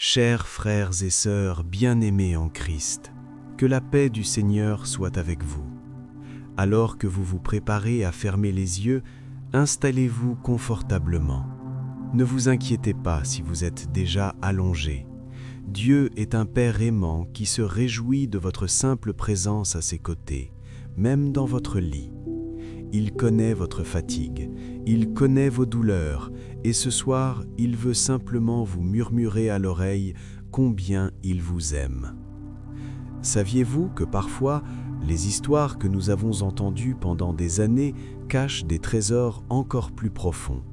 Chers frères et sœurs bien-aimés en Christ, que la paix du Seigneur soit avec vous. Alors que vous vous préparez à fermer les yeux, installez-vous confortablement. Ne vous inquiétez pas si vous êtes déjà allongé. Dieu est un Père aimant qui se réjouit de votre simple présence à ses côtés, même dans votre lit. Il connaît votre fatigue, il connaît vos douleurs, et ce soir, il veut simplement vous murmurer à l'oreille combien il vous aime. Saviez-vous que parfois, les histoires que nous avons entendues pendant des années cachent des trésors encore plus profonds?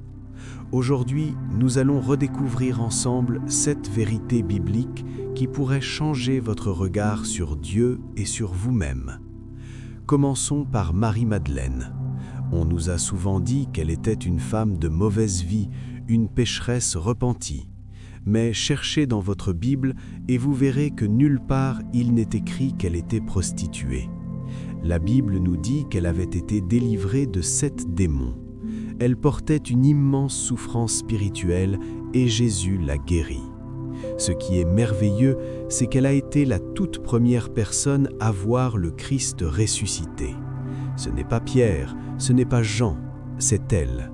Aujourd'hui, nous allons redécouvrir ensemble cette vérité biblique qui pourrait changer votre regard sur Dieu et sur vous-même. Commençons par Marie-Madeleine. On nous a souvent dit qu'elle était une femme de mauvaise vie, une pécheresse repentie. Mais cherchez dans votre Bible et vous verrez que nulle part il n'est écrit qu'elle était prostituée. La Bible nous dit qu'elle avait été délivrée de 7 démons. Elle portait une immense souffrance spirituelle et Jésus l'a guérie. Ce qui est merveilleux, c'est qu'elle a été la toute première personne à voir le Christ ressuscité. Ce n'est pas Pierre, ce n'est pas Jean, c'est elle.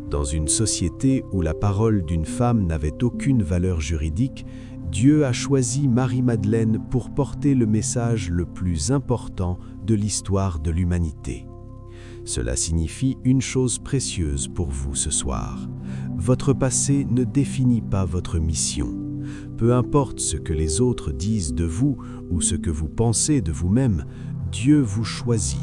Dans une société où la parole d'une femme n'avait aucune valeur juridique, Dieu a choisi Marie-Madeleine pour porter le message le plus important de l'histoire de l'humanité. Cela signifie une chose précieuse pour vous ce soir. Votre passé ne définit pas votre mission. Peu importe ce que les autres disent de vous ou ce que vous pensez de vous-même, Dieu vous choisit.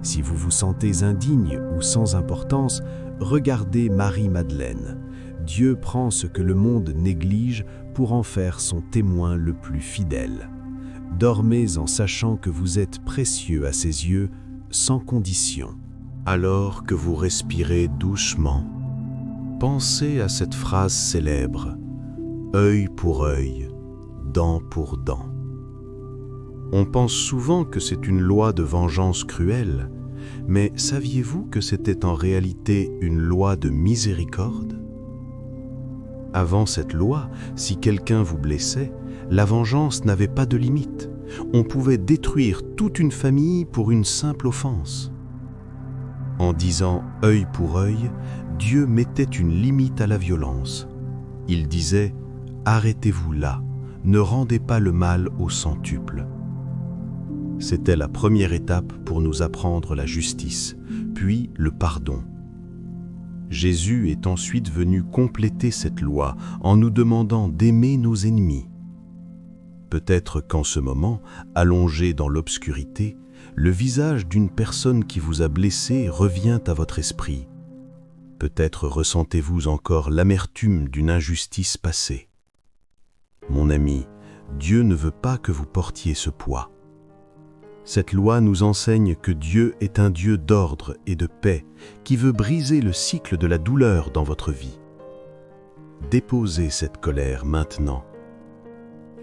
Si vous vous sentez indigne ou sans importance, regardez Marie-Madeleine. Dieu prend ce que le monde néglige pour en faire son témoin le plus fidèle. Dormez en sachant que vous êtes précieux à ses yeux, sans condition. Alors que vous respirez doucement, pensez à cette phrase célèbre « œil pour œil, dent pour dent ». On pense souvent que c'est une loi de vengeance cruelle, mais saviez-vous que c'était en réalité une loi de miséricorde? Avant cette loi, si quelqu'un vous blessait, la vengeance n'avait pas de limite. On pouvait détruire toute une famille pour une simple offense. En disant « œil pour œil », Dieu mettait une limite à la violence. Il disait « arrêtez-vous là, ne rendez pas le mal au centuple ». C'était la première étape pour nous apprendre la justice, puis le pardon. Jésus est ensuite venu compléter cette loi en nous demandant d'aimer nos ennemis. Peut-être qu'en ce moment, allongé dans l'obscurité, le visage d'une personne qui vous a blessé revient à votre esprit. Peut-être ressentez-vous encore l'amertume d'une injustice passée. Mon ami, Dieu ne veut pas que vous portiez ce poids. Cette loi nous enseigne que Dieu est un Dieu d'ordre et de paix qui veut briser le cycle de la douleur dans votre vie. Déposez cette colère maintenant.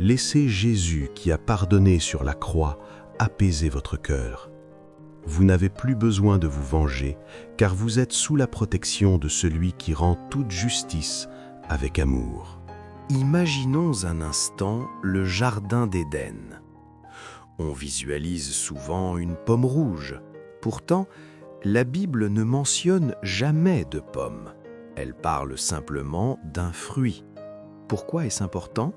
Laissez Jésus qui a pardonné sur la croix apaiser votre cœur. Vous n'avez plus besoin de vous venger car vous êtes sous la protection de celui qui rend toute justice avec amour. Imaginons un instant le jardin d'Éden. On visualise souvent une pomme rouge. Pourtant, la Bible ne mentionne jamais de pomme. Elle parle simplement d'un fruit. Pourquoi est-ce important?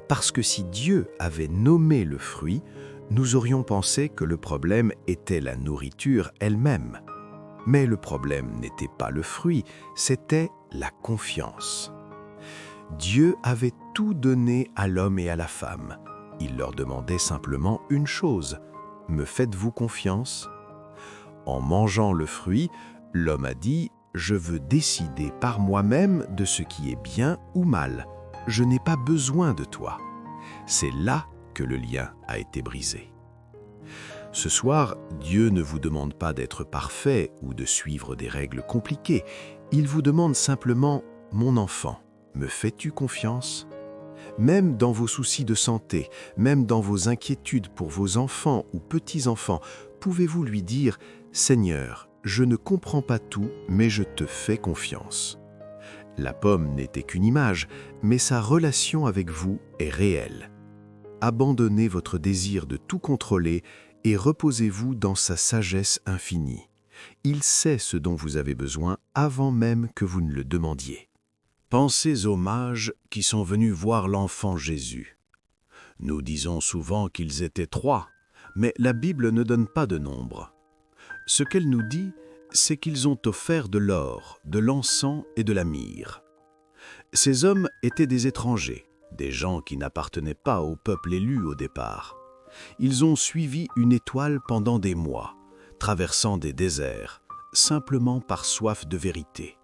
Parce que si Dieu avait nommé le fruit, nous aurions pensé que le problème était la nourriture elle-même. Mais le problème n'était pas le fruit, c'était la confiance. Dieu avait tout donné à l'homme et à la femme. Il leur demandait simplement une chose, « Me faites-vous confiance ?» En mangeant le fruit, l'homme a dit, « Je veux décider par moi-même de ce qui est bien ou mal. Je n'ai pas besoin de toi. » C'est là que le lien a été brisé. Ce soir, Dieu ne vous demande pas d'être parfait ou de suivre des règles compliquées. Il vous demande simplement, « Mon enfant, me fais-tu confiance ?» Même dans vos soucis de santé, même dans vos inquiétudes pour vos enfants ou petits-enfants, pouvez-vous lui dire « Seigneur, je ne comprends pas tout, mais je te fais confiance. » La pomme n'était qu'une image, mais sa relation avec vous est réelle. Abandonnez votre désir de tout contrôler et reposez-vous dans sa sagesse infinie. Il sait ce dont vous avez besoin avant même que vous ne le demandiez. Pensez aux mages qui sont venus voir l'enfant Jésus. Nous disons souvent qu'ils étaient 3, mais la Bible ne donne pas de nombre. Ce qu'elle nous dit, c'est qu'ils ont offert de l'or, de l'encens et de la myrrhe. Ces hommes étaient des étrangers, des gens qui n'appartenaient pas au peuple élu au départ. Ils ont suivi une étoile pendant des mois, traversant des déserts, simplement par soif de vérité.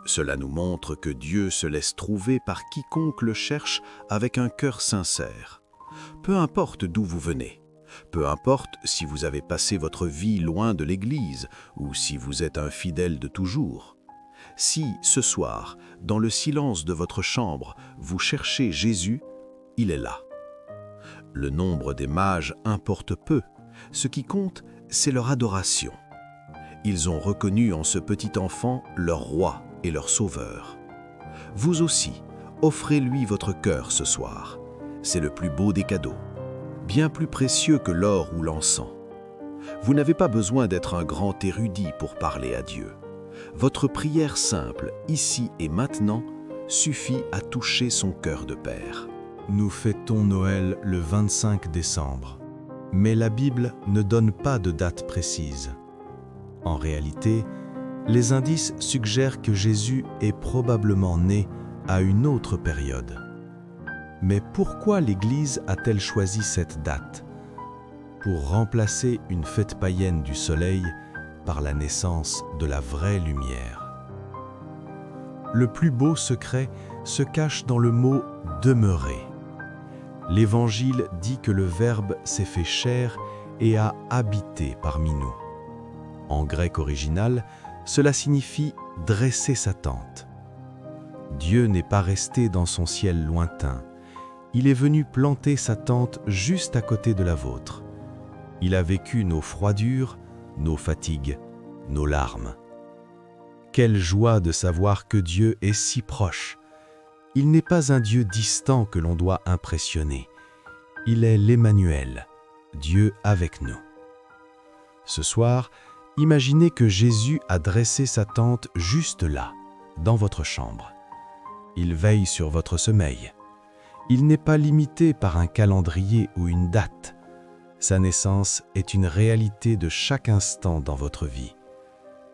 Cela nous montre que Dieu se laisse trouver par quiconque le cherche avec un cœur sincère. Peu importe d'où vous venez, peu importe si vous avez passé votre vie loin de l'Église ou si vous êtes un fidèle de toujours. Si, ce soir, dans le silence de votre chambre, vous cherchez Jésus, il est là. Le nombre des mages importe peu. Ce qui compte, c'est leur adoration. Ils ont reconnu en ce petit enfant leur roi et leur sauveur. Vous aussi, offrez-lui votre cœur ce soir. C'est le plus beau des cadeaux, bien plus précieux que l'or ou l'encens. Vous n'avez pas besoin d'être un grand érudit pour parler à Dieu. Votre prière simple, ici et maintenant, suffit à toucher son cœur de père. Nous fêtons Noël le 25 décembre, mais la Bible ne donne pas de date précise. En réalité, les indices suggèrent que Jésus est probablement né à une autre période. Mais pourquoi l'Église a-t-elle choisi cette date? Pour remplacer une fête païenne du soleil par la naissance de la vraie lumière. Le plus beau secret se cache dans le mot « demeurer ». L'Évangile dit que le Verbe s'est fait chair et a habité parmi nous. En grec original, cela signifie « dresser sa tente ». Dieu n'est pas resté dans son ciel lointain. Il est venu planter sa tente juste à côté de la vôtre. Il a vécu nos froidures, nos fatigues, nos larmes. Quelle joie de savoir que Dieu est si proche. Il n'est pas un Dieu distant que l'on doit impressionner. Il est l'Emmanuel, Dieu avec nous. Ce soir, imaginez que Jésus a dressé sa tente juste là, dans votre chambre. Il veille sur votre sommeil. Il n'est pas limité par un calendrier ou une date. Sa naissance est une réalité de chaque instant dans votre vie.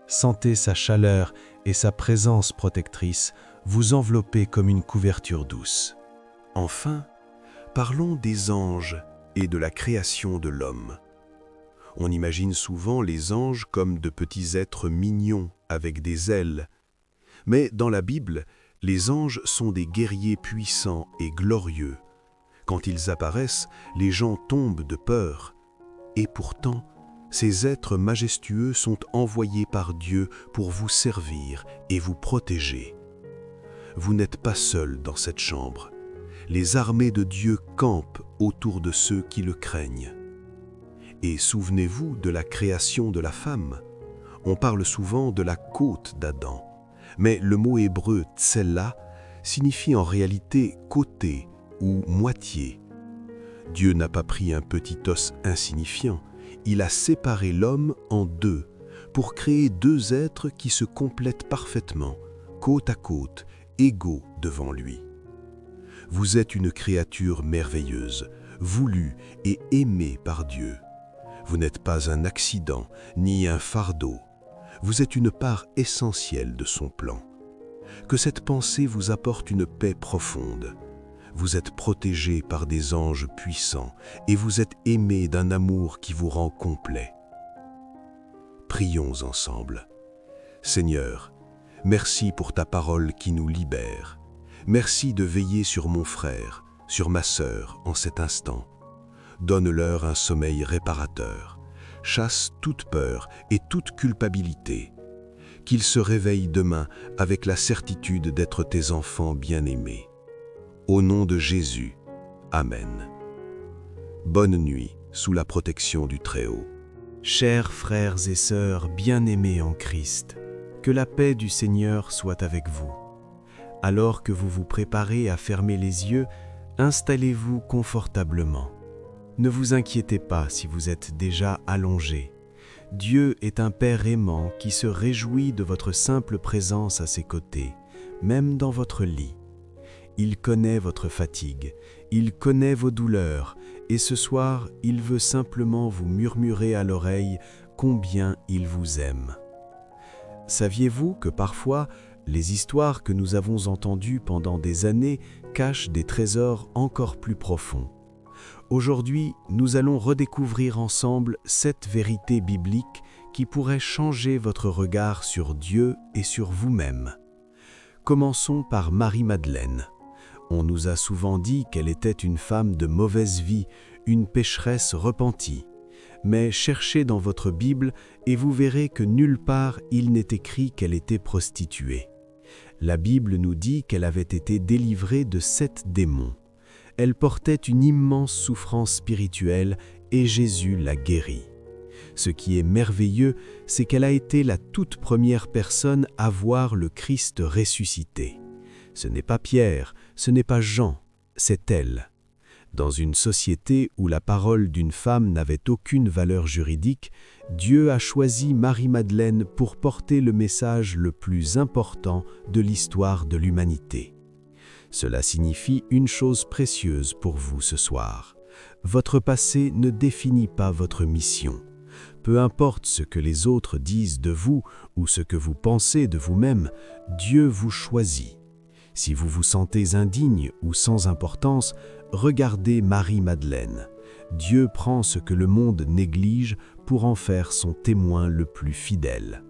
Sentez sa chaleur et sa présence protectrice vous envelopper comme une couverture douce. Enfin, parlons des anges et de la création de l'homme. On imagine souvent les anges comme de petits êtres mignons avec des ailes. Mais dans la Bible, les anges sont des guerriers puissants et glorieux. Quand ils apparaissent, les gens tombent de peur. Et pourtant, ces êtres majestueux sont envoyés par Dieu pour vous servir et vous protéger. Vous n'êtes pas seul dans cette chambre. Les armées de Dieu campent autour de ceux qui le craignent. Et souvenez-vous de la création de la femme. On parle souvent de la côte d'Adam, mais le mot hébreu « tsella » signifie en réalité « côté » ou « moitié ». Dieu n'a pas pris un petit os insignifiant, il a séparé l'homme en deux pour créer deux êtres qui se complètent parfaitement, côte à côte, égaux devant lui. Vous êtes une créature merveilleuse, voulue et aimée par Dieu. Vous n'êtes pas un accident ni un fardeau. Vous êtes une part essentielle de son plan. Que cette pensée vous apporte une paix profonde. Vous êtes protégé par des anges puissants et vous êtes aimé d'un amour qui vous rend complet. Prions ensemble. Seigneur, merci pour ta parole qui nous libère. Merci de veiller sur mon frère, sur ma sœur en cet instant. Donne-leur un sommeil réparateur. Chasse toute peur et toute culpabilité. Qu'ils se réveillent demain avec la certitude d'être tes enfants bien-aimés. Au nom de Jésus, Amen. Bonne nuit sous la protection du Très-Haut. Chers frères et sœurs bien-aimés en Christ, que la paix du Seigneur soit avec vous. Alors que vous vous préparez à fermer les yeux, installez-vous confortablement. Ne vous inquiétez pas si vous êtes déjà allongé. Dieu est un Père aimant qui se réjouit de votre simple présence à ses côtés, même dans votre lit. Il connaît votre fatigue, il connaît vos douleurs, et ce soir, il veut simplement vous murmurer à l'oreille combien il vous aime. Saviez-vous que parfois, les histoires que nous avons entendues pendant des années cachent des trésors encore plus profonds? Aujourd'hui, nous allons redécouvrir ensemble cette vérité biblique qui pourrait changer votre regard sur Dieu et sur vous-même. Commençons par Marie-Madeleine. On nous a souvent dit qu'elle était une femme de mauvaise vie, une pécheresse repentie. Mais cherchez dans votre Bible et vous verrez que nulle part il n'est écrit qu'elle était prostituée. La Bible nous dit qu'elle avait été délivrée de 7 démons. Elle portait une immense souffrance spirituelle et Jésus l'a guérie. Ce qui est merveilleux, c'est qu'elle a été la toute première personne à voir le Christ ressuscité. Ce n'est pas Pierre, ce n'est pas Jean, c'est elle. Dans une société où la parole d'une femme n'avait aucune valeur juridique, Dieu a choisi Marie-Madeleine pour porter le message le plus important de l'histoire de l'humanité. Cela signifie une chose précieuse pour vous ce soir. Votre passé ne définit pas votre mission. Peu importe ce que les autres disent de vous ou ce que vous pensez de vous-même, Dieu vous choisit. Si vous vous sentez indigne ou sans importance, regardez Marie-Madeleine. Dieu prend ce que le monde néglige pour en faire son témoin le plus fidèle.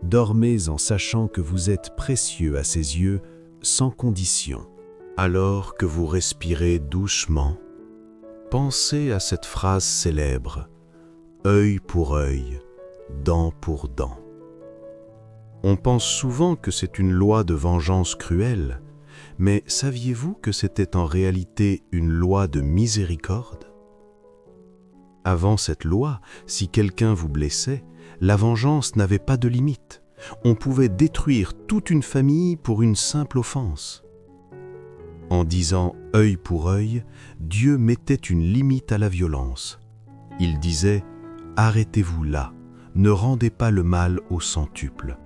Dormez en sachant que vous êtes précieux à ses yeux, sans condition. Alors que vous respirez doucement, pensez à cette phrase célèbre « œil pour œil, dent pour dent ». On pense souvent que c'est une loi de vengeance cruelle, mais saviez-vous que c'était en réalité une loi de miséricorde? Avant cette loi, si quelqu'un vous blessait, la vengeance n'avait pas de limite. On pouvait détruire toute une famille pour une simple offense. En disant « œil pour œil », Dieu mettait une limite à la violence. Il disait « arrêtez-vous là, ne rendez pas le mal au centuple ».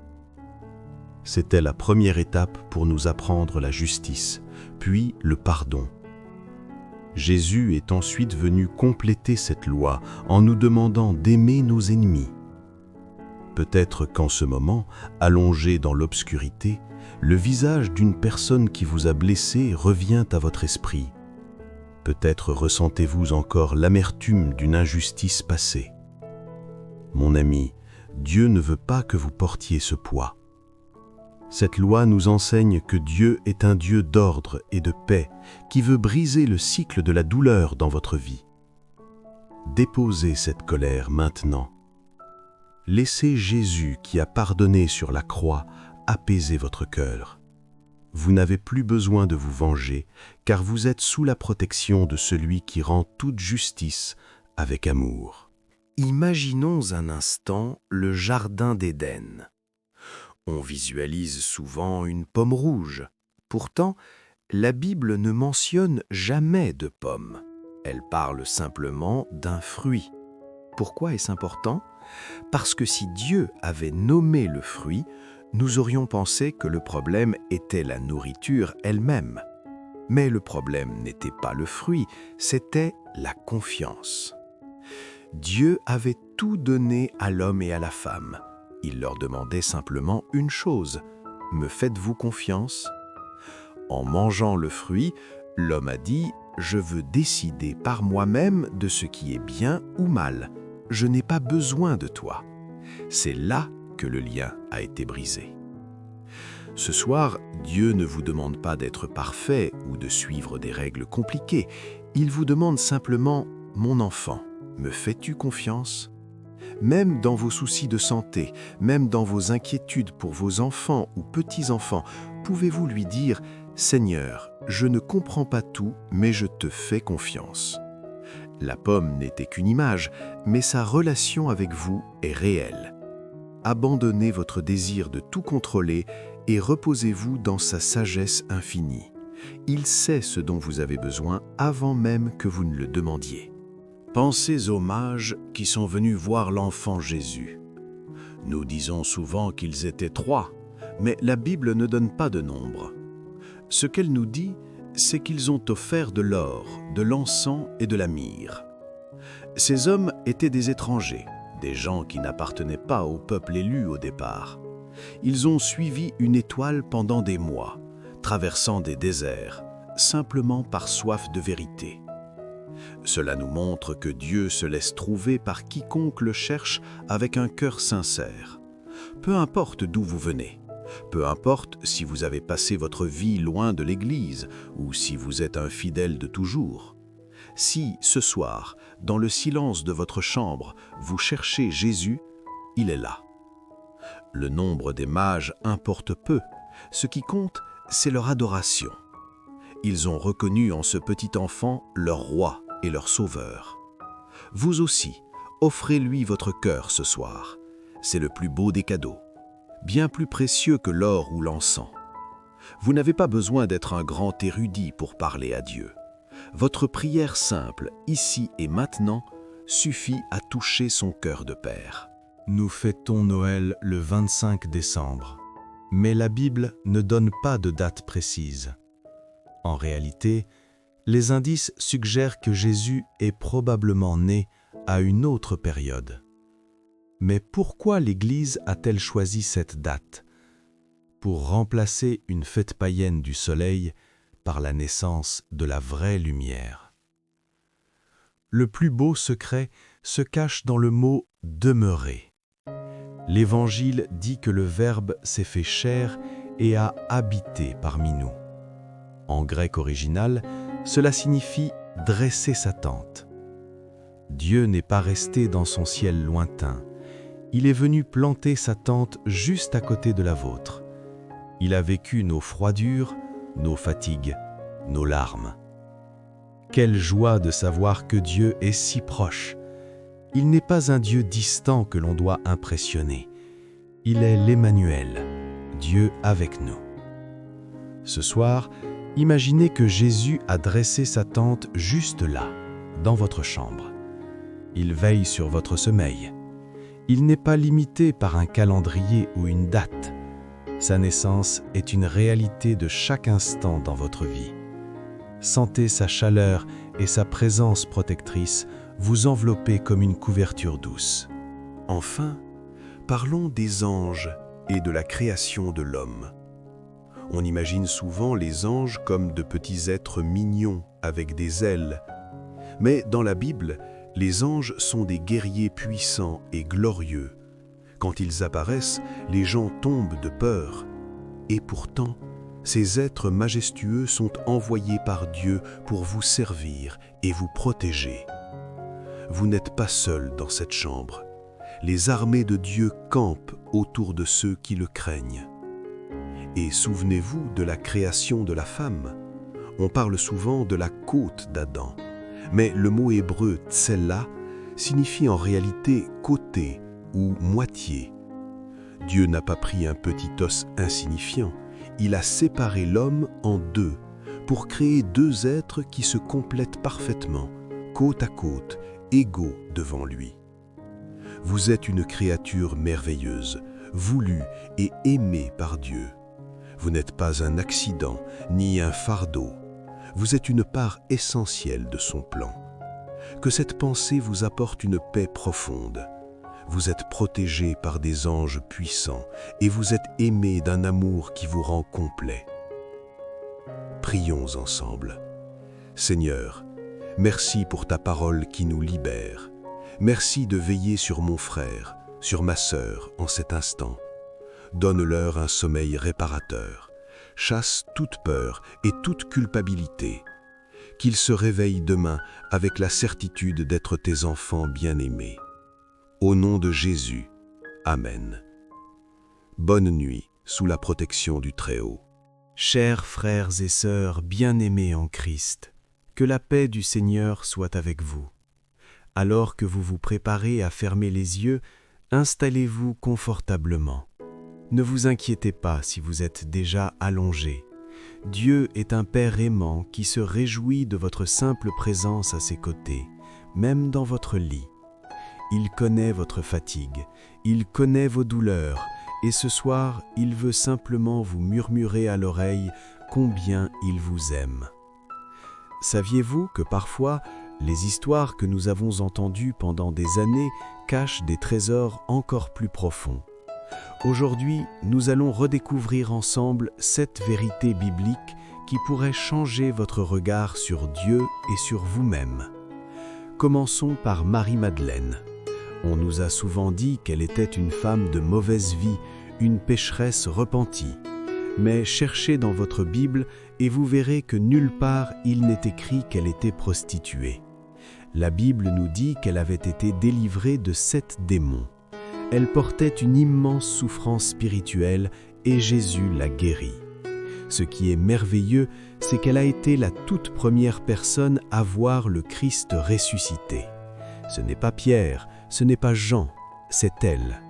C'était la première étape pour nous apprendre la justice, puis le pardon. Jésus est ensuite venu compléter cette loi en nous demandant d'aimer nos ennemis. Peut-être qu'en ce moment, allongé dans l'obscurité, le visage d'une personne qui vous a blessé revient à votre esprit. Peut-être ressentez-vous encore l'amertume d'une injustice passée. Mon ami, Dieu ne veut pas que vous portiez ce poids. Cette loi nous enseigne que Dieu est un Dieu d'ordre et de paix qui veut briser le cycle de la douleur dans votre vie. Déposez cette colère maintenant. Laissez Jésus qui a pardonné sur la croix apaiser votre cœur. Vous n'avez plus besoin de vous venger, car vous êtes sous la protection de celui qui rend toute justice avec amour. Imaginons un instant le jardin d'Éden. On visualise souvent une pomme rouge. Pourtant, la Bible ne mentionne jamais de pomme. Elle parle simplement d'un fruit. Pourquoi est-ce important? Parce que si Dieu avait nommé le fruit, nous aurions pensé que le problème était la nourriture elle-même. Mais le problème n'était pas le fruit, c'était la confiance. Dieu avait tout donné à l'homme et à la femme. Il leur demandait simplement une chose, « Me faites-vous confiance ?» En mangeant le fruit, l'homme a dit « Je veux décider par moi-même de ce qui est bien ou mal. Je n'ai pas besoin de toi. » C'est là que le lien a été brisé. Ce soir, Dieu ne vous demande pas d'être parfait ou de suivre des règles compliquées. Il vous demande simplement « Mon enfant, me fais-tu confiance ?» Même dans vos soucis de santé, même dans vos inquiétudes pour vos enfants ou petits-enfants, pouvez-vous lui dire « Seigneur, je ne comprends pas tout, mais je te fais confiance. » La pomme n'était qu'une image, mais sa relation avec vous est réelle. Abandonnez votre désir de tout contrôler et reposez-vous dans sa sagesse infinie. Il sait ce dont vous avez besoin avant même que vous ne le demandiez. Pensez aux mages qui sont venus voir l'enfant Jésus. Nous disons souvent qu'ils étaient 3, mais la Bible ne donne pas de nombre. Ce qu'elle nous dit, c'est qu'ils ont offert de l'or, de l'encens et de la myrrhe. Ces hommes étaient des étrangers, des gens qui n'appartenaient pas au peuple élu au départ. Ils ont suivi une étoile pendant des mois, traversant des déserts, simplement par soif de vérité. Cela nous montre que Dieu se laisse trouver par quiconque le cherche avec un cœur sincère. Peu importe d'où vous venez, peu importe si vous avez passé votre vie loin de l'Église ou si vous êtes un fidèle de toujours. Si, ce soir, dans le silence de votre chambre, vous cherchez Jésus, il est là. Le nombre des mages importe peu. Ce qui compte, c'est leur adoration. Ils ont reconnu en ce petit enfant leur roi et leur sauveur. Vous aussi, offrez-lui votre cœur ce soir. C'est le plus beau des cadeaux, bien plus précieux que l'or ou l'encens. Vous n'avez pas besoin d'être un grand érudit pour parler à Dieu. Votre prière simple, ici et maintenant, suffit à toucher son cœur de père. Nous fêtons Noël le 25 décembre, mais la Bible ne donne pas de date précise. En réalité, les indices suggèrent que Jésus est probablement né à une autre période. Mais pourquoi l'Église a-t-elle choisi cette date? Pour remplacer une fête païenne du soleil par la naissance de la vraie lumière. Le plus beau secret se cache dans le mot « demeurer ». L'Évangile dit que le Verbe s'est fait chair et a habité parmi nous. En grec original, cela signifie « dresser sa tente ». Dieu n'est pas resté dans son ciel lointain. Il est venu planter sa tente juste à côté de la vôtre. Il a vécu nos froidures, nos fatigues, nos larmes. Quelle joie de savoir que Dieu est si proche. Il n'est pas un Dieu distant que l'on doit impressionner. Il est l'Emmanuel, Dieu avec nous. Ce soir, imaginez que Jésus a dressé sa tente juste là, dans votre chambre. Il veille sur votre sommeil. Il n'est pas limité par un calendrier ou une date. Sa naissance est une réalité de chaque instant dans votre vie. Sentez sa chaleur et sa présence protectrice vous envelopper comme une couverture douce. Enfin, parlons des anges et de la création de l'homme. On imagine souvent les anges comme de petits êtres mignons avec des ailes. Mais dans la Bible, les anges sont des guerriers puissants et glorieux. Quand ils apparaissent, les gens tombent de peur. Et pourtant, ces êtres majestueux sont envoyés par Dieu pour vous servir et vous protéger. Vous n'êtes pas seul dans cette chambre. Les armées de Dieu campent autour de ceux qui le craignent. Et souvenez-vous de la création de la femme. On parle souvent de la côte d'Adam, mais le mot hébreu « tsella » signifie en réalité « côté » ou « moitié ». Dieu n'a pas pris un petit os insignifiant, il a séparé l'homme en deux pour créer deux êtres qui se complètent parfaitement, côte à côte, égaux devant lui. Vous êtes une créature merveilleuse, voulue et aimée par Dieu. Vous n'êtes pas un accident ni un fardeau. Vous êtes une part essentielle de son plan. Que cette pensée vous apporte une paix profonde. Vous êtes protégé par des anges puissants et vous êtes aimé d'un amour qui vous rend complet. Prions ensemble. Seigneur, merci pour ta parole qui nous libère. Merci de veiller sur mon frère, sur ma sœur en cet instant. Donne-leur un sommeil réparateur. Chasse toute peur et toute culpabilité. Qu'ils se réveillent demain avec la certitude d'être tes enfants bien-aimés. Au nom de Jésus, Amen. Bonne nuit sous la protection du Très-Haut. Chers frères et sœurs bien-aimés en Christ, que la paix du Seigneur soit avec vous. Alors que vous vous préparez à fermer les yeux, installez-vous confortablement. Ne vous inquiétez pas si vous êtes déjà allongé. Dieu est un Père aimant qui se réjouit de votre simple présence à ses côtés, même dans votre lit. Il connaît votre fatigue, il connaît vos douleurs, et ce soir, il veut simplement vous murmurer à l'oreille combien il vous aime. Saviez-vous que parfois, les histoires que nous avons entendues pendant des années cachent des trésors encore plus profonds? Aujourd'hui, nous allons redécouvrir ensemble cette vérité biblique qui pourrait changer votre regard sur Dieu et sur vous-même. Commençons par Marie-Madeleine. On nous a souvent dit qu'elle était une femme de mauvaise vie, une pécheresse repentie. Mais cherchez dans votre Bible et vous verrez que nulle part il n'est écrit qu'elle était prostituée. La Bible nous dit qu'elle avait été délivrée de 7 démons. Elle portait une immense souffrance spirituelle et Jésus l'a guérie. Ce qui est merveilleux, c'est qu'elle a été la toute première personne à voir le Christ ressuscité. Ce n'est pas Pierre, ce n'est pas Jean, c'est elle.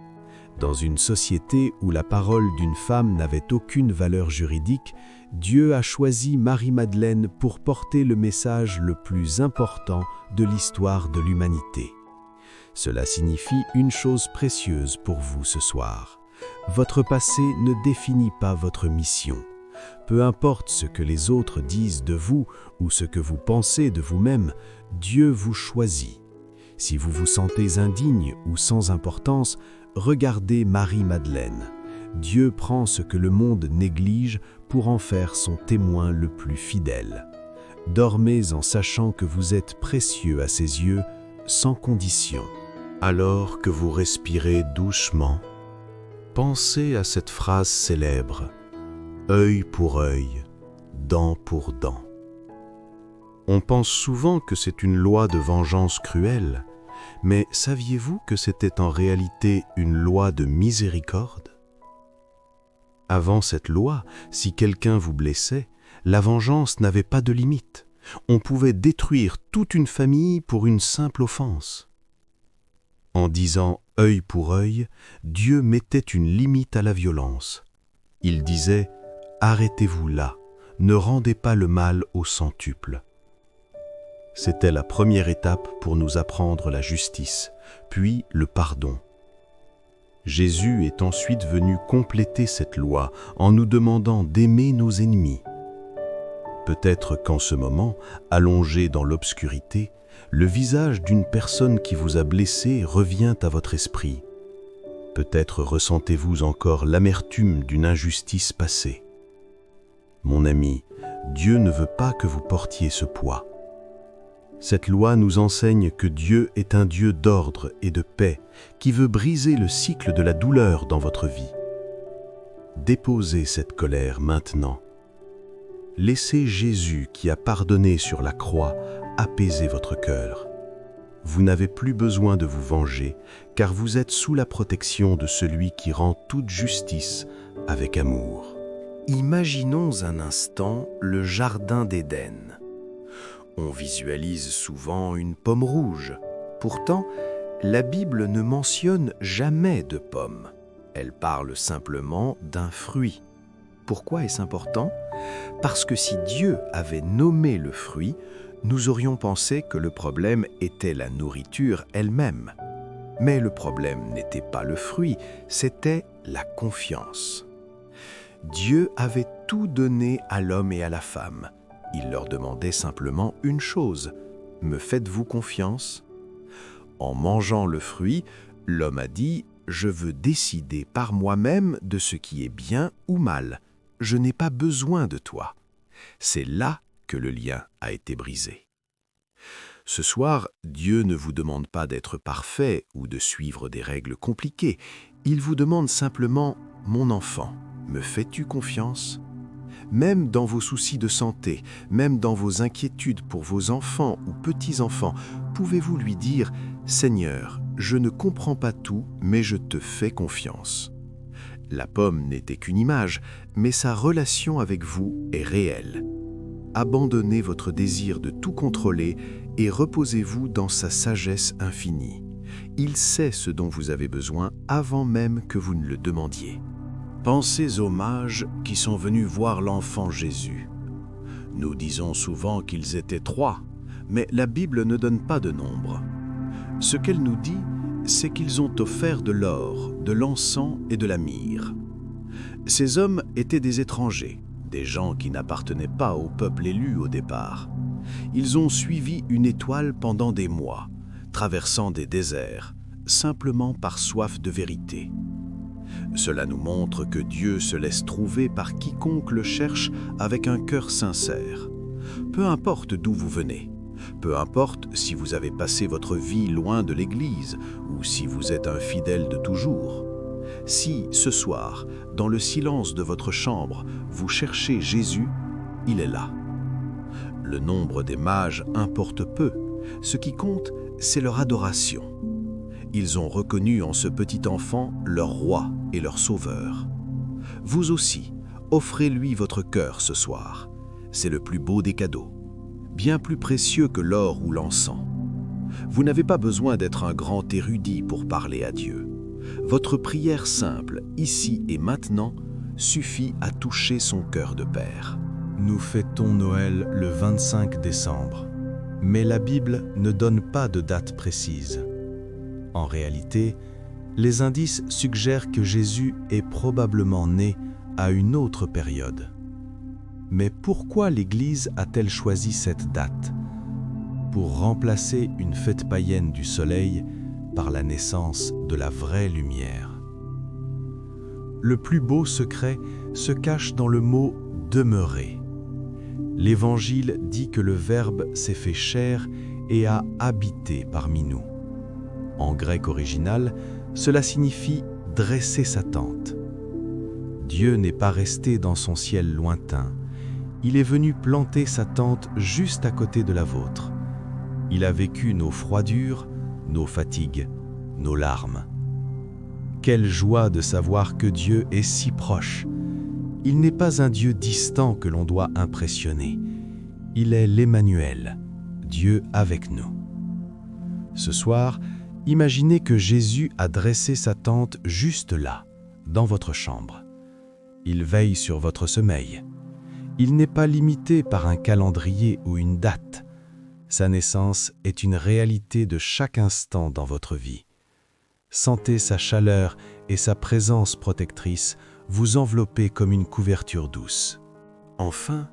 Dans une société où la parole d'une femme n'avait aucune valeur juridique, Dieu a choisi Marie-Madeleine pour porter le message le plus important de l'histoire de l'humanité. Cela signifie une chose précieuse pour vous ce soir. Votre passé ne définit pas votre mission. Peu importe ce que les autres disent de vous ou ce que vous pensez de vous-même, Dieu vous choisit. Si vous vous sentez indigne ou sans importance, regardez Marie-Madeleine. Dieu prend ce que le monde néglige pour en faire son témoin le plus fidèle. Dormez en sachant que vous êtes précieux à ses yeux, sans condition. Alors que vous respirez doucement, pensez à cette phrase célèbre « œil pour œil, dent pour dent ». On pense souvent que c'est une loi de vengeance cruelle, mais saviez-vous que c'était en réalité une loi de miséricorde? Avant cette loi, si quelqu'un vous blessait, la vengeance n'avait pas de limite. On pouvait détruire toute une famille pour une simple offense. En disant « œil pour œil », Dieu mettait une limite à la violence. Il disait « arrêtez-vous là, ne rendez pas le mal au centuple ». C'était la première étape pour nous apprendre la justice, puis le pardon. Jésus est ensuite venu compléter cette loi en nous demandant d'aimer nos ennemis. Peut-être qu'en ce moment, allongé dans l'obscurité, le visage d'une personne qui vous a blessé revient à votre esprit. Peut-être ressentez-vous encore l'amertume d'une injustice passée. Mon ami, Dieu ne veut pas que vous portiez ce poids. Cette loi nous enseigne que Dieu est un Dieu d'ordre et de paix qui veut briser le cycle de la douleur dans votre vie. Déposez cette colère maintenant. Laissez Jésus qui a pardonné sur la croix apaiser votre cœur. Vous n'avez plus besoin de vous venger car vous êtes sous la protection de celui qui rend toute justice avec amour. Imaginons un instant le jardin d'Éden. On visualise souvent une pomme rouge. Pourtant, la Bible ne mentionne jamais de pomme. Elle parle simplement d'un fruit. Pourquoi est-ce important? Parce que si Dieu avait nommé le fruit, nous aurions pensé que le problème était la nourriture elle-même. Mais le problème n'était pas le fruit, c'était la confiance. Dieu avait tout donné à l'homme et à la femme. Il leur demandait simplement une chose, « Me faites-vous confiance ?» En mangeant le fruit, l'homme a dit, « Je veux décider par moi-même de ce qui est bien ou mal. Je n'ai pas besoin de toi. » C'est là que le lien a été brisé. Ce soir, Dieu ne vous demande pas d'être parfait ou de suivre des règles compliquées. Il vous demande simplement, « Mon enfant, me fais-tu confiance ?» Même dans vos soucis de santé, même dans vos inquiétudes pour vos enfants ou petits-enfants, pouvez-vous lui dire « Seigneur, je ne comprends pas tout, mais je te fais confiance. » La pomme n'était qu'une image, mais sa relation avec vous est réelle. Abandonnez votre désir de tout contrôler et reposez-vous dans sa sagesse infinie. Il sait ce dont vous avez besoin avant même que vous ne le demandiez. Pensez aux mages qui sont venus voir l'enfant Jésus. Nous disons souvent qu'ils étaient 3, mais la Bible ne donne pas de nombre. Ce qu'elle nous dit, c'est qu'ils ont offert de l'or, de l'encens et de la myrrhe. Ces hommes étaient des étrangers, des gens qui n'appartenaient pas au peuple élu au départ. Ils ont suivi une étoile pendant des mois, traversant des déserts, simplement par soif de vérité. Cela nous montre que Dieu se laisse trouver par quiconque le cherche avec un cœur sincère. Peu importe d'où vous venez, peu importe si vous avez passé votre vie loin de l'Église ou si vous êtes un fidèle de toujours. Si, ce soir, dans le silence de votre chambre, vous cherchez Jésus, il est là. Le nombre des mages importe peu. Ce qui compte, c'est leur adoration. Ils ont reconnu en ce petit enfant leur roi et leur sauveur. Vous aussi, offrez-lui votre cœur ce soir. C'est le plus beau des cadeaux, bien plus précieux que l'or ou l'encens. Vous n'avez pas besoin d'être un grand érudit pour parler à Dieu. Votre prière simple, ici et maintenant, suffit à toucher son cœur de père. Nous fêtons Noël le 25 décembre, mais la Bible ne donne pas de date précise. En réalité, les indices suggèrent que Jésus est probablement né à une autre période. Mais pourquoi l'Église a-t-elle choisi cette date? Pour remplacer une fête païenne du soleil par la naissance de la vraie lumière. Le plus beau secret se cache dans le mot « demeurer ». L'Évangile dit que le Verbe s'est fait chair et a habité parmi nous. En grec original, cela signifie « dresser sa tente ». Dieu n'est pas resté dans son ciel lointain. Il est venu planter sa tente juste à côté de la vôtre. Il a vécu nos froidures, nos fatigues, nos larmes. Quelle joie de savoir que Dieu est si proche. Il n'est pas un Dieu distant que l'on doit impressionner. Il est l'Emmanuel, Dieu avec nous. Ce soir, imaginez que Jésus a dressé sa tente juste là, dans votre chambre. Il veille sur votre sommeil. Il n'est pas limité par un calendrier ou une date. Sa naissance est une réalité de chaque instant dans votre vie. Sentez sa chaleur et sa présence protectrice vous envelopper comme une couverture douce. Enfin,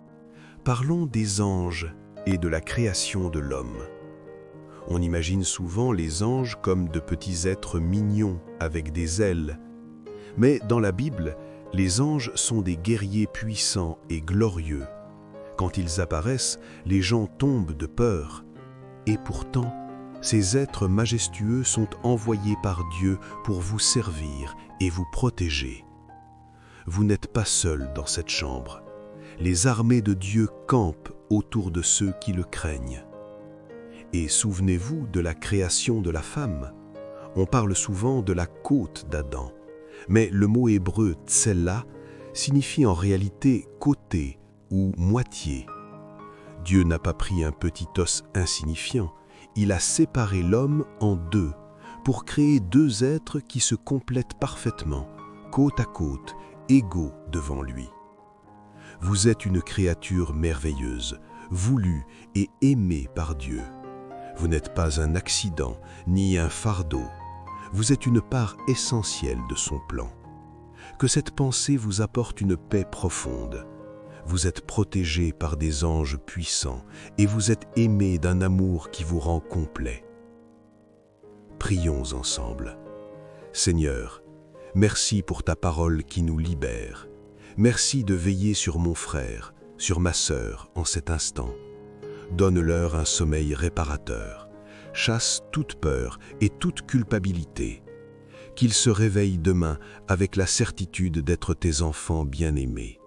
parlons des anges et de la création de l'homme. On imagine souvent les anges comme de petits êtres mignons avec des ailes. Mais dans la Bible, les anges sont des guerriers puissants et glorieux. Quand ils apparaissent, les gens tombent de peur. Et pourtant, ces êtres majestueux sont envoyés par Dieu pour vous servir et vous protéger. Vous n'êtes pas seul dans cette chambre. Les armées de Dieu campent autour de ceux qui le craignent. Et souvenez-vous de la création de la femme. On parle souvent de la côte d'Adam, mais le mot hébreu « tsella » signifie en réalité « côté » ou « moitié ». Dieu n'a pas pris un petit os insignifiant, il a séparé l'homme en deux pour créer deux êtres qui se complètent parfaitement, côte à côte, égaux devant lui. Vous êtes une créature merveilleuse, voulue et aimée par Dieu. Vous n'êtes pas un accident ni un fardeau. Vous êtes une part essentielle de son plan. Que cette pensée vous apporte une paix profonde. Vous êtes protégé par des anges puissants et vous êtes aimé d'un amour qui vous rend complet. Prions ensemble. Seigneur, merci pour ta parole qui nous libère. Merci de veiller sur mon frère, sur ma sœur en cet instant. Donne-leur un sommeil réparateur. Chasse toute peur et toute culpabilité. Qu'ils se réveillent demain avec la certitude d'être tes enfants bien-aimés.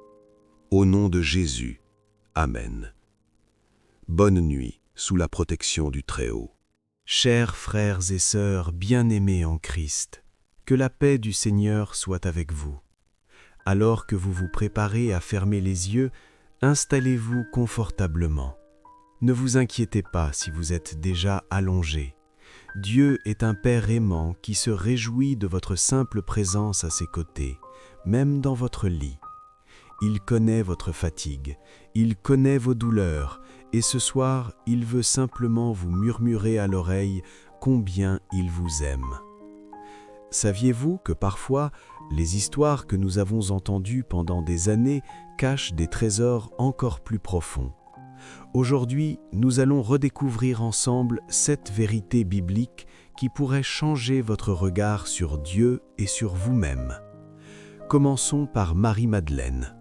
Au nom de Jésus, Amen. Bonne nuit sous la protection du Très-Haut. Chers frères et sœurs bien-aimés en Christ, que la paix du Seigneur soit avec vous. Alors que vous vous préparez à fermer les yeux, installez-vous confortablement. Ne vous inquiétez pas si vous êtes déjà allongé. Dieu est un Père aimant qui se réjouit de votre simple présence à ses côtés, même dans votre lit. Il connaît votre fatigue, il connaît vos douleurs, et ce soir, il veut simplement vous murmurer à l'oreille combien il vous aime. Saviez-vous que parfois, les histoires que nous avons entendues pendant des années cachent des trésors encore plus profonds? Aujourd'hui, nous allons redécouvrir ensemble cette vérité biblique qui pourrait changer votre regard sur Dieu et sur vous-même. Commençons par Marie-Madeleine.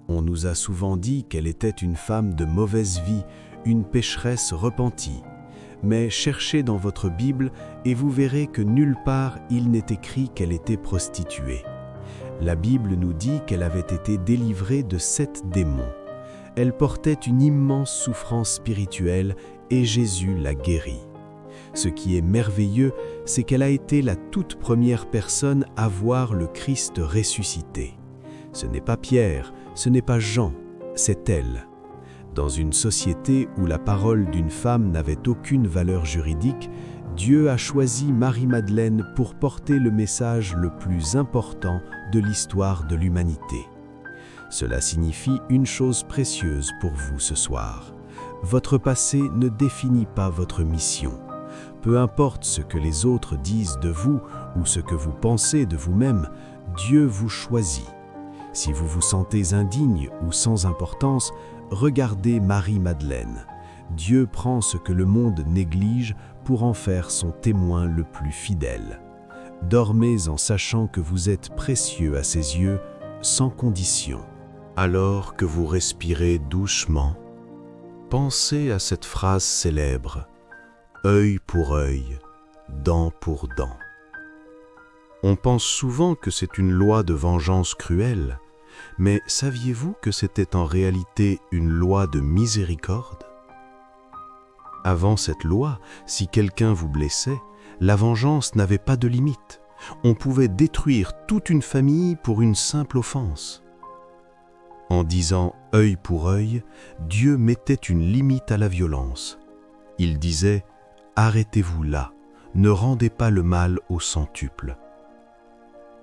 On nous a souvent dit qu'elle était une femme de mauvaise vie, une pécheresse repentie. Mais cherchez dans votre Bible et vous verrez que nulle part il n'est écrit qu'elle était prostituée. La Bible nous dit qu'elle avait été délivrée de 7 démons. Elle portait une immense souffrance spirituelle et Jésus l'a guérie. Ce qui est merveilleux, c'est qu'elle a été la toute première personne à voir le Christ ressuscité. Ce n'est pas Pierre, ce n'est pas Jean, c'est elle. Dans une société où la parole d'une femme n'avait aucune valeur juridique, Dieu a choisi Marie-Madeleine pour porter le message le plus important de l'histoire de l'humanité. Cela signifie une chose précieuse pour vous ce soir. Votre passé ne définit pas votre mission. Peu importe ce que les autres disent de vous ou ce que vous pensez de vous-même, Dieu vous choisit. Si vous vous sentez indigne ou sans importance, regardez Marie-Madeleine. Dieu prend ce que le monde néglige pour en faire son témoin le plus fidèle. Dormez en sachant que vous êtes précieux à ses yeux, sans condition. Alors que vous respirez doucement, pensez à cette phrase célèbre « œil pour œil, dent pour dent ». On pense souvent que c'est une loi de vengeance cruelle, mais saviez-vous que c'était en réalité une loi de miséricorde? Avant cette loi, si quelqu'un vous blessait, la vengeance n'avait pas de limite. On pouvait détruire toute une famille pour une simple offense. En disant « œil pour œil », Dieu mettait une limite à la violence. Il disait « arrêtez-vous là, ne rendez pas le mal au centuple ».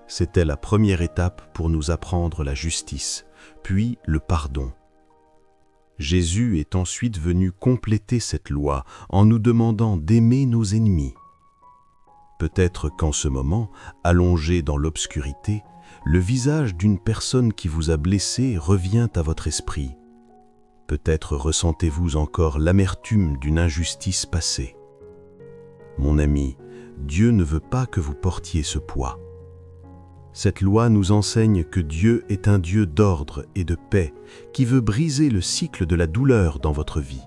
C'était la première étape pour nous apprendre la justice, puis le pardon. Jésus est ensuite venu compléter cette loi en nous demandant d'aimer nos ennemis. Peut-être qu'en ce moment, allongé dans l'obscurité, le visage d'une personne qui vous a blessé revient à votre esprit. Peut-être ressentez-vous encore l'amertume d'une injustice passée. Mon ami, Dieu ne veut pas que vous portiez ce poids. Cette loi nous enseigne que Dieu est un Dieu d'ordre et de paix qui veut briser le cycle de la douleur dans votre vie.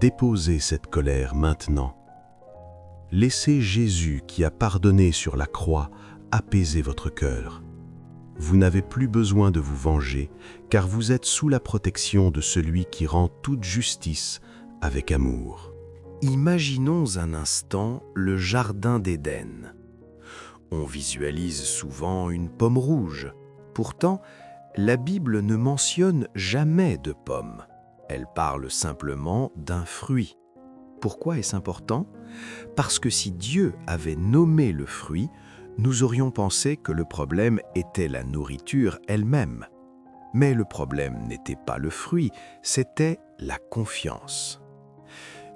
Déposez cette colère maintenant. Laissez Jésus qui a pardonné sur la croix apaiser votre cœur. Vous n'avez plus besoin de vous venger car vous êtes sous la protection de celui qui rend toute justice avec amour. Imaginons un instant le jardin d'Éden. On visualise souvent une pomme rouge. Pourtant, la Bible ne mentionne jamais de pomme. Elle parle simplement d'un fruit. Pourquoi est-ce important? Parce que si Dieu avait nommé le fruit, nous aurions pensé que le problème était la nourriture elle-même. Mais le problème n'était pas le fruit, c'était la confiance.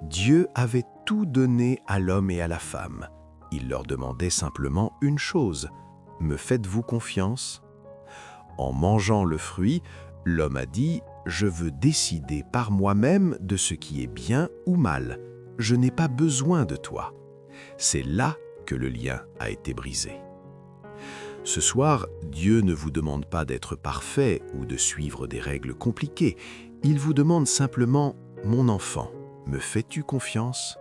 Dieu avait tout donné à l'homme et à la femme. Il leur demandait simplement une chose, « Me faites-vous confiance ?» En mangeant le fruit, l'homme a dit, « Je veux décider par moi-même de ce qui est bien ou mal. Je n'ai pas besoin de toi. » C'est là que le lien a été brisé. Ce soir, Dieu ne vous demande pas d'être parfait ou de suivre des règles compliquées. Il vous demande simplement, « Mon enfant, me fais-tu confiance ?»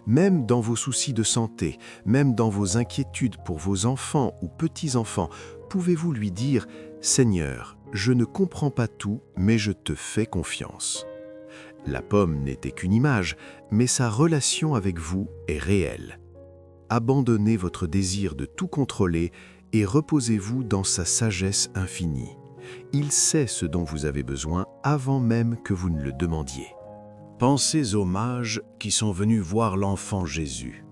Même dans vos soucis de santé, même dans vos inquiétudes pour vos enfants ou petits-enfants, pouvez-vous lui dire « Seigneur, je ne comprends pas tout, mais je te fais confiance. » La pomme n'était qu'une image, mais sa relation avec vous est réelle. Abandonnez votre désir de tout contrôler et reposez-vous dans sa sagesse infinie. Il sait ce dont vous avez besoin avant même que vous ne le demandiez. Pensez aux mages qui sont venus voir l'enfant Jésus.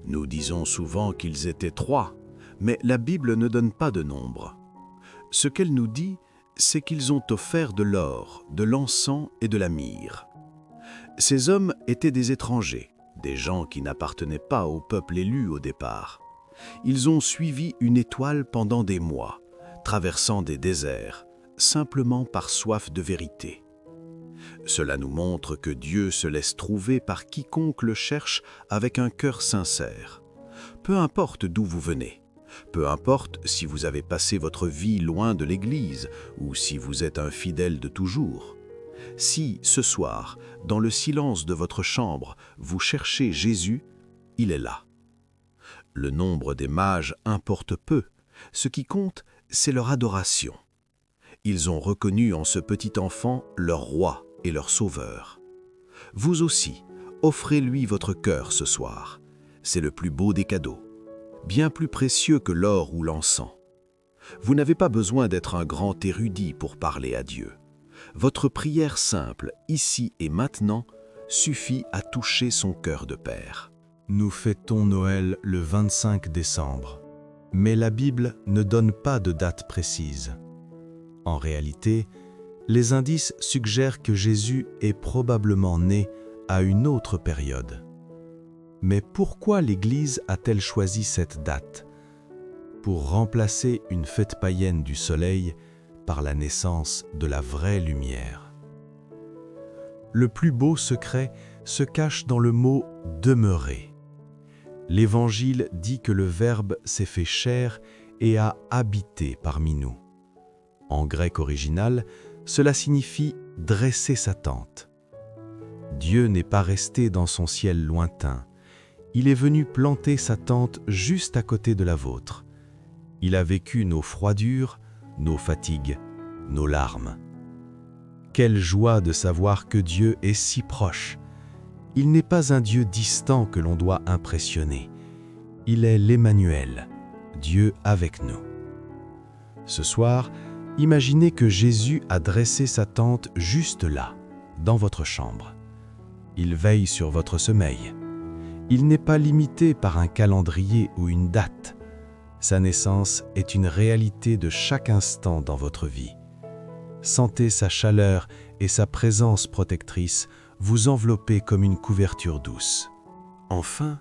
Nous disons souvent qu'ils étaient 3, Mais la Bible ne donne pas de nombre. Ce qu'elle nous dit, c'est qu'ils ont offert de l'or, de l'encens et de la myrrhe. Ces hommes étaient des étrangers, des gens qui n'appartenaient pas au peuple élu au départ. Ils ont suivi une étoile pendant des mois, traversant des déserts, simplement par soif de vérité. Cela nous montre que Dieu se laisse trouver par quiconque le cherche avec un cœur sincère. Peu importe d'où vous venez, peu importe si vous avez passé votre vie loin de l'Église ou si vous êtes un fidèle de toujours. Si, ce soir, dans le silence de votre chambre, vous cherchez Jésus, il est là. Le nombre des mages importe peu. Ce qui compte, c'est leur adoration. Ils ont reconnu en ce petit enfant leur roi et leur sauveur. Vous aussi, offrez-lui votre cœur ce soir. C'est le plus beau des cadeaux, bien plus précieux que l'or ou l'encens. Vous n'avez pas besoin d'être un grand érudit pour parler à Dieu. Votre prière simple, ici et maintenant, suffit à toucher son cœur de père. Nous fêtons Noël le 25 décembre, mais la Bible ne donne pas de date précise. En réalité, les indices suggèrent que Jésus est probablement né à une autre période. Mais pourquoi l'Église a-t-elle choisi cette date? Pour remplacer une fête païenne du soleil par la naissance de la vraie lumière. Le plus beau secret se cache dans le mot « demeurer ». L'Évangile dit que le Verbe s'est fait chair et a habité parmi nous. En grec original, cela signifie « dresser sa tente ». Dieu n'est pas resté dans son ciel lointain. Il est venu planter sa tente juste à côté de la vôtre. Il a vécu nos froidures, nos fatigues, nos larmes. Quelle joie de savoir que Dieu est si proche. Il n'est pas un Dieu distant que l'on doit impressionner. Il est l'Emmanuel, Dieu avec nous. Ce soir, imaginez que Jésus a dressé sa tente juste là, dans votre chambre. Il veille sur votre sommeil. Il n'est pas limité par un calendrier ou une date. Sa naissance est une réalité de chaque instant dans votre vie. Sentez sa chaleur et sa présence protectrice vous envelopper comme une couverture douce. Enfin,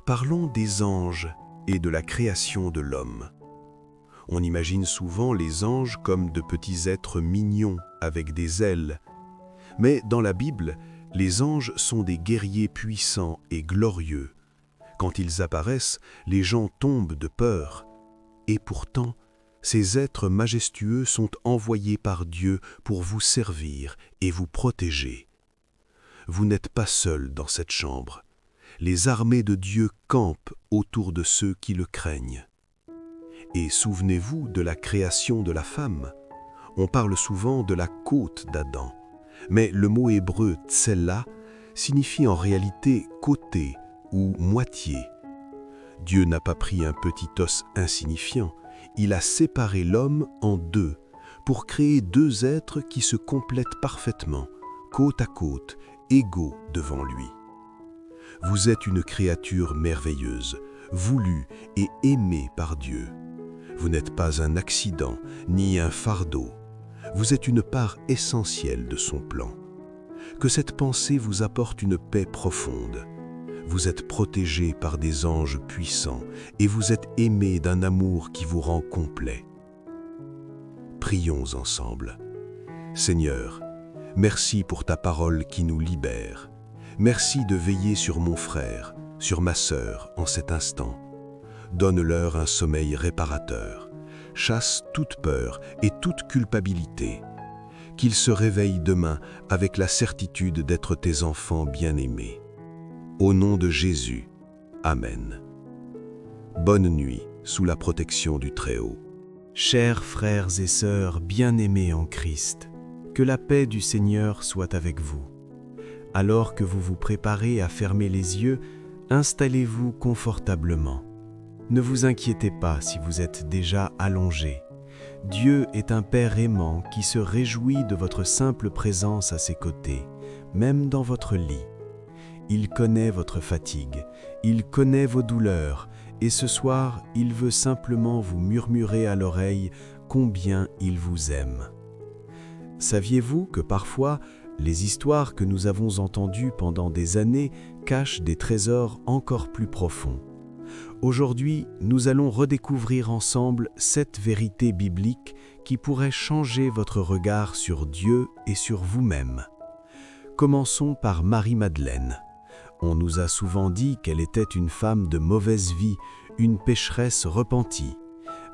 parlons des anges et de la création de l'homme. On imagine souvent les anges comme de petits êtres mignons avec des ailes. Mais dans la Bible, les anges sont des guerriers puissants et glorieux. Quand ils apparaissent, les gens tombent de peur. Et pourtant, ces êtres majestueux sont envoyés par Dieu pour vous servir et vous protéger. Vous n'êtes pas seul dans cette chambre. Les armées de Dieu campent autour de ceux qui le craignent. Et souvenez-vous de la création de la femme. On parle souvent de la côte d'Adam, mais le mot hébreu « tsella » signifie en réalité « côté » ou « moitié ». Dieu n'a pas pris un petit os insignifiant, il a séparé l'homme en deux pour créer deux êtres qui se complètent parfaitement, côte à côte, égaux devant lui. Vous êtes une créature merveilleuse, voulue et aimée par Dieu. Vous n'êtes pas un accident ni un fardeau. Vous êtes une part essentielle de son plan. Que cette pensée vous apporte une paix profonde. Vous êtes protégé par des anges puissants et vous êtes aimé d'un amour qui vous rend complet. Prions ensemble. Seigneur, merci pour ta parole qui nous libère. Merci de veiller sur mon frère, sur ma sœur en cet instant. Donne-leur un sommeil réparateur. Chasse toute peur et toute culpabilité. Qu'ils se réveillent demain avec la certitude d'être tes enfants bien-aimés. Au nom de Jésus, Amen. Bonne nuit sous la protection du Très-Haut. Chers frères et sœurs bien-aimés en Christ, que la paix du Seigneur soit avec vous. Alors que vous vous préparez à fermer les yeux, installez-vous confortablement. Ne vous inquiétez pas si vous êtes déjà allongé. Dieu est un Père aimant qui se réjouit de votre simple présence à ses côtés, même dans votre lit. Il connaît votre fatigue, il connaît vos douleurs et ce soir, il veut simplement vous murmurer à l'oreille combien il vous aime. Saviez-vous que parfois, les histoires que nous avons entendues pendant des années cachent des trésors encore plus profonds? Aujourd'hui, nous allons redécouvrir ensemble cette vérité biblique qui pourrait changer votre regard sur Dieu et sur vous-même. Commençons par Marie-Madeleine. On nous a souvent dit qu'elle était une femme de mauvaise vie, une pécheresse repentie.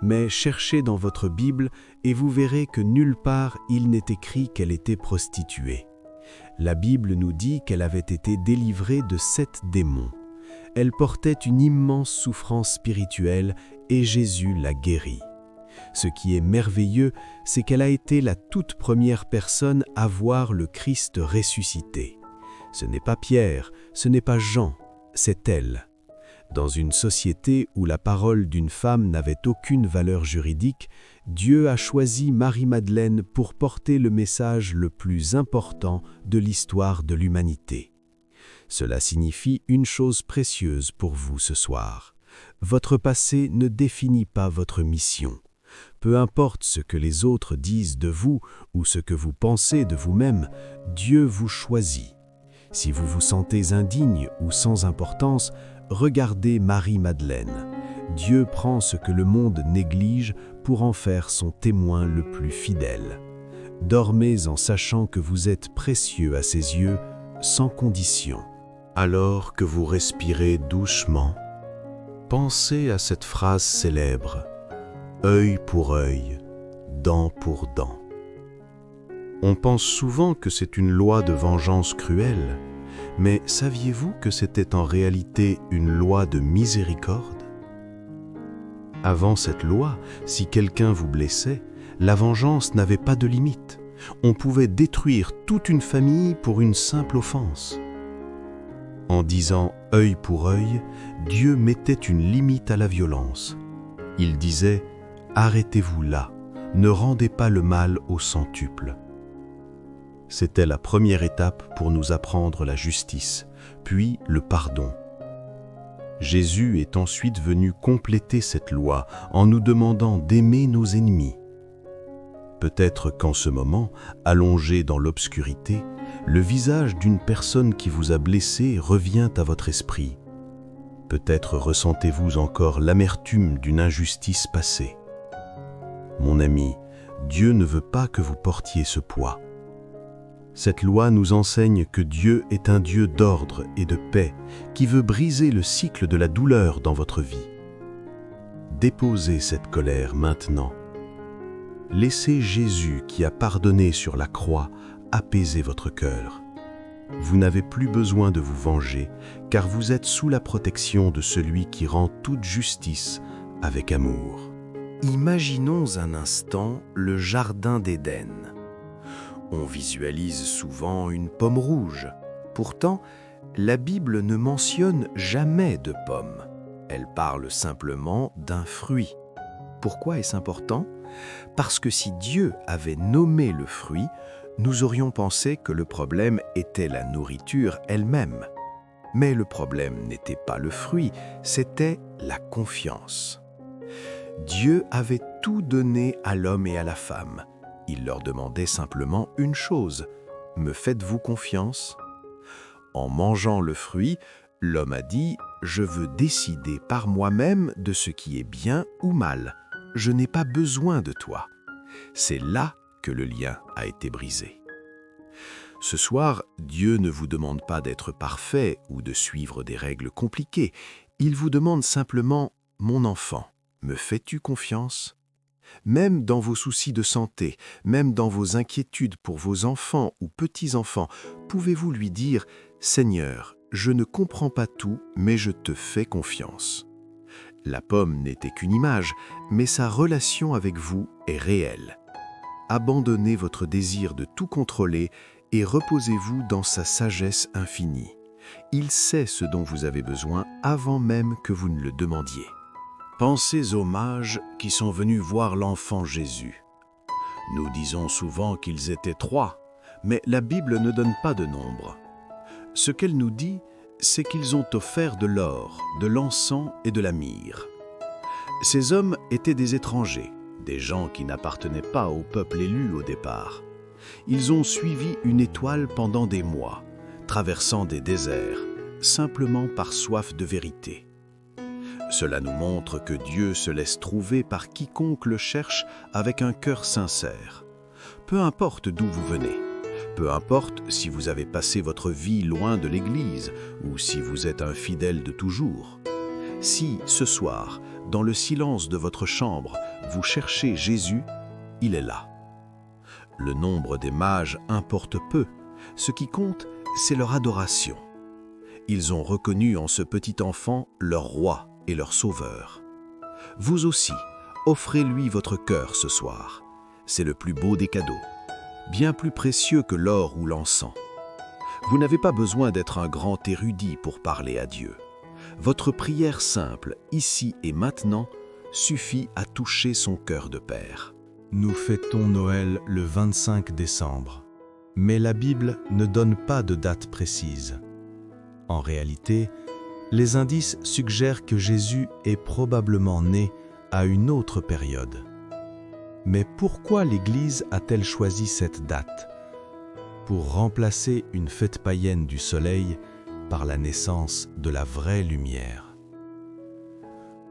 Mais cherchez dans votre Bible et vous verrez que nulle part il n'est écrit qu'elle était prostituée. La Bible nous dit qu'elle avait été délivrée de 7 démons. Elle portait une immense souffrance spirituelle et Jésus l'a guérie. Ce qui est merveilleux, c'est qu'elle a été la toute première personne à voir le Christ ressuscité. Ce n'est pas Pierre, ce n'est pas Jean, c'est elle. Dans une société où la parole d'une femme n'avait aucune valeur juridique, Dieu a choisi Marie-Madeleine pour porter le message le plus important de l'histoire de l'humanité. Cela signifie une chose précieuse pour vous ce soir. Votre passé ne définit pas votre mission. Peu importe ce que les autres disent de vous ou ce que vous pensez de vous-même, Dieu vous choisit. Si vous vous sentez indigne ou sans importance, regardez Marie-Madeleine. Dieu prend ce que le monde néglige pour en faire son témoin le plus fidèle. Dormez en sachant que vous êtes précieux à ses yeux, sans condition. Alors que vous respirez doucement, pensez à cette phrase célèbre « œil pour œil, dent pour dent ». On pense souvent que c'est une loi de vengeance cruelle, mais saviez-vous que c'était en réalité une loi de miséricorde? Avant cette loi, si quelqu'un vous blessait, la vengeance n'avait pas de limite. On pouvait détruire toute une famille pour une simple offense. En disant « œil pour œil », Dieu mettait une limite à la violence. Il disait « arrêtez-vous là, ne rendez pas le mal au centuple ». C'était la première étape pour nous apprendre la justice, puis le pardon. Jésus est ensuite venu compléter cette loi en nous demandant d'aimer nos ennemis. Peut-être qu'en ce moment, allongé dans l'obscurité, le visage d'une personne qui vous a blessé revient à votre esprit. Peut-être ressentez-vous encore l'amertume d'une injustice passée. Mon ami, Dieu ne veut pas que vous portiez ce poids. Cette loi nous enseigne que Dieu est un Dieu d'ordre et de paix qui veut briser le cycle de la douleur dans votre vie. Déposez cette colère maintenant. Laissez Jésus qui a pardonné sur la croix apaiser votre cœur. Vous n'avez plus besoin de vous venger car vous êtes sous la protection de celui qui rend toute justice avec amour. Imaginons un instant le jardin d'Éden. On visualise souvent une pomme rouge. Pourtant, la Bible ne mentionne jamais de pomme. Elle parle simplement d'un fruit. Pourquoi est-ce important? Parce que si Dieu avait nommé le fruit, nous aurions pensé que le problème était la nourriture elle-même. Mais le problème n'était pas le fruit, c'était la confiance. Dieu avait tout donné à l'homme et à la femme. Il leur demandait simplement une chose, « Me faites-vous confiance ?» En mangeant le fruit, l'homme a dit, « Je veux décider par moi-même de ce qui est bien ou mal. Je n'ai pas besoin de toi. » C'est là que le lien a été brisé. Ce soir, Dieu ne vous demande pas d'être parfait ou de suivre des règles compliquées. Il vous demande simplement, « Mon enfant, me fais-tu confiance ?» Même dans vos soucis de santé, même dans vos inquiétudes pour vos enfants ou petits-enfants, pouvez-vous lui dire « Seigneur, je ne comprends pas tout, mais je te fais confiance. » La pomme n'était qu'une image, mais sa relation avec vous est réelle. Abandonnez votre désir de tout contrôler et reposez-vous dans sa sagesse infinie. Il sait ce dont vous avez besoin avant même que vous ne le demandiez. Pensez aux mages qui sont venus voir l'enfant Jésus. Nous disons souvent qu'ils étaient 3, mais la Bible ne donne pas de nombre. Ce qu'elle nous dit, c'est qu'ils ont offert de l'or, de l'encens et de la myrrhe. Ces hommes étaient des étrangers, des gens qui n'appartenaient pas au peuple élu au départ. Ils ont suivi une étoile pendant des mois, traversant des déserts, simplement par soif de vérité. Cela nous montre que Dieu se laisse trouver par quiconque le cherche avec un cœur sincère. Peu importe d'où vous venez, peu importe si vous avez passé votre vie loin de l'Église ou si vous êtes un fidèle de toujours. Si, ce soir, dans le silence de votre chambre, vous cherchez Jésus, il est là. Le nombre des mages importe peu, ce qui compte, c'est leur adoration. Ils ont reconnu en ce petit enfant leur roi et leur sauveur. Vous aussi, offrez-lui votre cœur ce soir. C'est le plus beau des cadeaux, bien plus précieux que l'or ou l'encens. Vous n'avez pas besoin d'être un grand érudit pour parler à Dieu. Votre prière simple, ici et maintenant, suffit à toucher son cœur de père. Nous fêtons Noël le 25 décembre, mais la Bible ne donne pas de date précise. En réalité, les indices suggèrent que Jésus est probablement né à une autre période. Mais pourquoi l'Église a-t-elle choisi cette date? Pour remplacer une fête païenne du soleil par la naissance de la vraie lumière.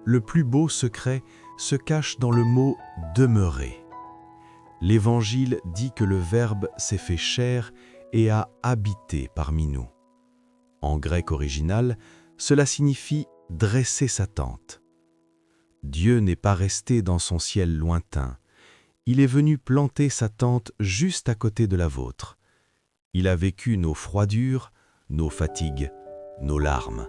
Le plus beau secret se cache dans le mot « demeurer ». L'Évangile dit que le Verbe s'est fait chair et a habité parmi nous. En grec original, cela signifie « dresser sa tente ». Dieu n'est pas resté dans son ciel lointain. Il est venu planter sa tente juste à côté de la vôtre. Il a vécu nos froidures, nos fatigues, nos larmes.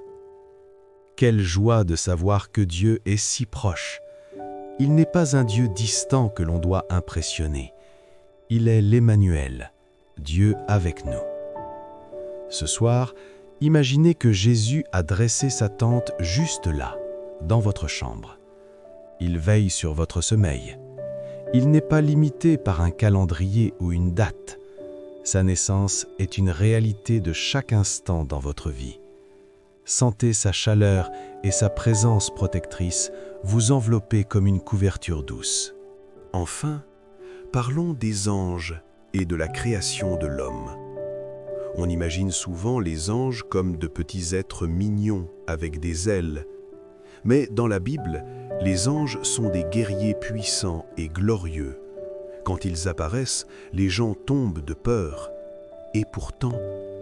Quelle joie de savoir que Dieu est si proche. Il n'est pas un Dieu distant que l'on doit impressionner. Il est l'Emmanuel, Dieu avec nous. Ce soir, imaginez que Jésus a dressé sa tente juste là, dans votre chambre. Il veille sur votre sommeil. Il n'est pas limité par un calendrier ou une date. Sa naissance est une réalité de chaque instant dans votre vie. Sentez sa chaleur et sa présence protectrice vous envelopper comme une couverture douce. Enfin, parlons des anges et de la création de l'homme. On imagine souvent les anges comme de petits êtres mignons avec des ailes. Mais dans la Bible, les anges sont des guerriers puissants et glorieux. Quand ils apparaissent, les gens tombent de peur. Et pourtant,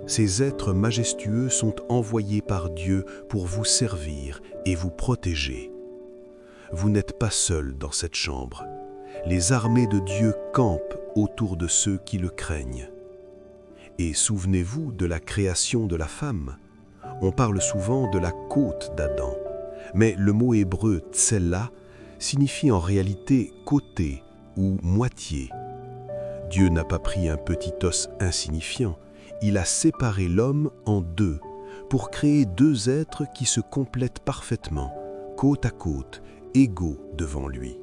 ces êtres majestueux sont envoyés par Dieu pour vous servir et vous protéger. Vous n'êtes pas seul dans cette chambre. Les armées de Dieu campent autour de ceux qui le craignent. Et souvenez-vous de la création de la femme. On parle souvent de la côte d'Adam, mais le mot hébreu « tsella » signifie en réalité « côté » ou « moitié ». Dieu n'a pas pris un petit os insignifiant, il a séparé l'homme en deux pour créer deux êtres qui se complètent parfaitement, côte à côte, égaux devant lui.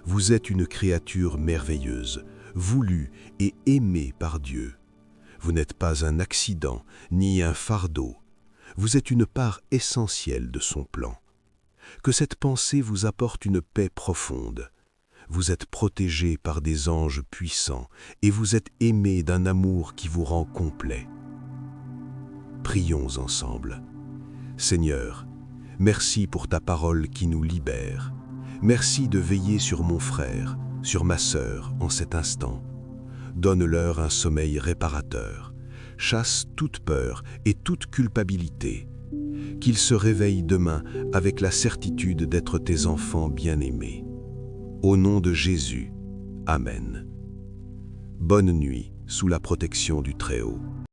Vous êtes une créature merveilleuse, voulue et aimée par Dieu. Vous n'êtes pas un accident ni un fardeau. Vous êtes une part essentielle de son plan. Que cette pensée vous apporte une paix profonde. Vous êtes protégé par des anges puissants et vous êtes aimé d'un amour qui vous rend complet. Prions ensemble. Seigneur, merci pour ta parole qui nous libère. Merci de veiller sur mon frère, sur ma sœur en cet instant. Donne-leur un sommeil réparateur. Chasse toute peur et toute culpabilité. Qu'ils se réveillent demain avec la certitude d'être tes enfants bien-aimés. Au nom de Jésus, Amen. Bonne nuit sous la protection du Très-Haut.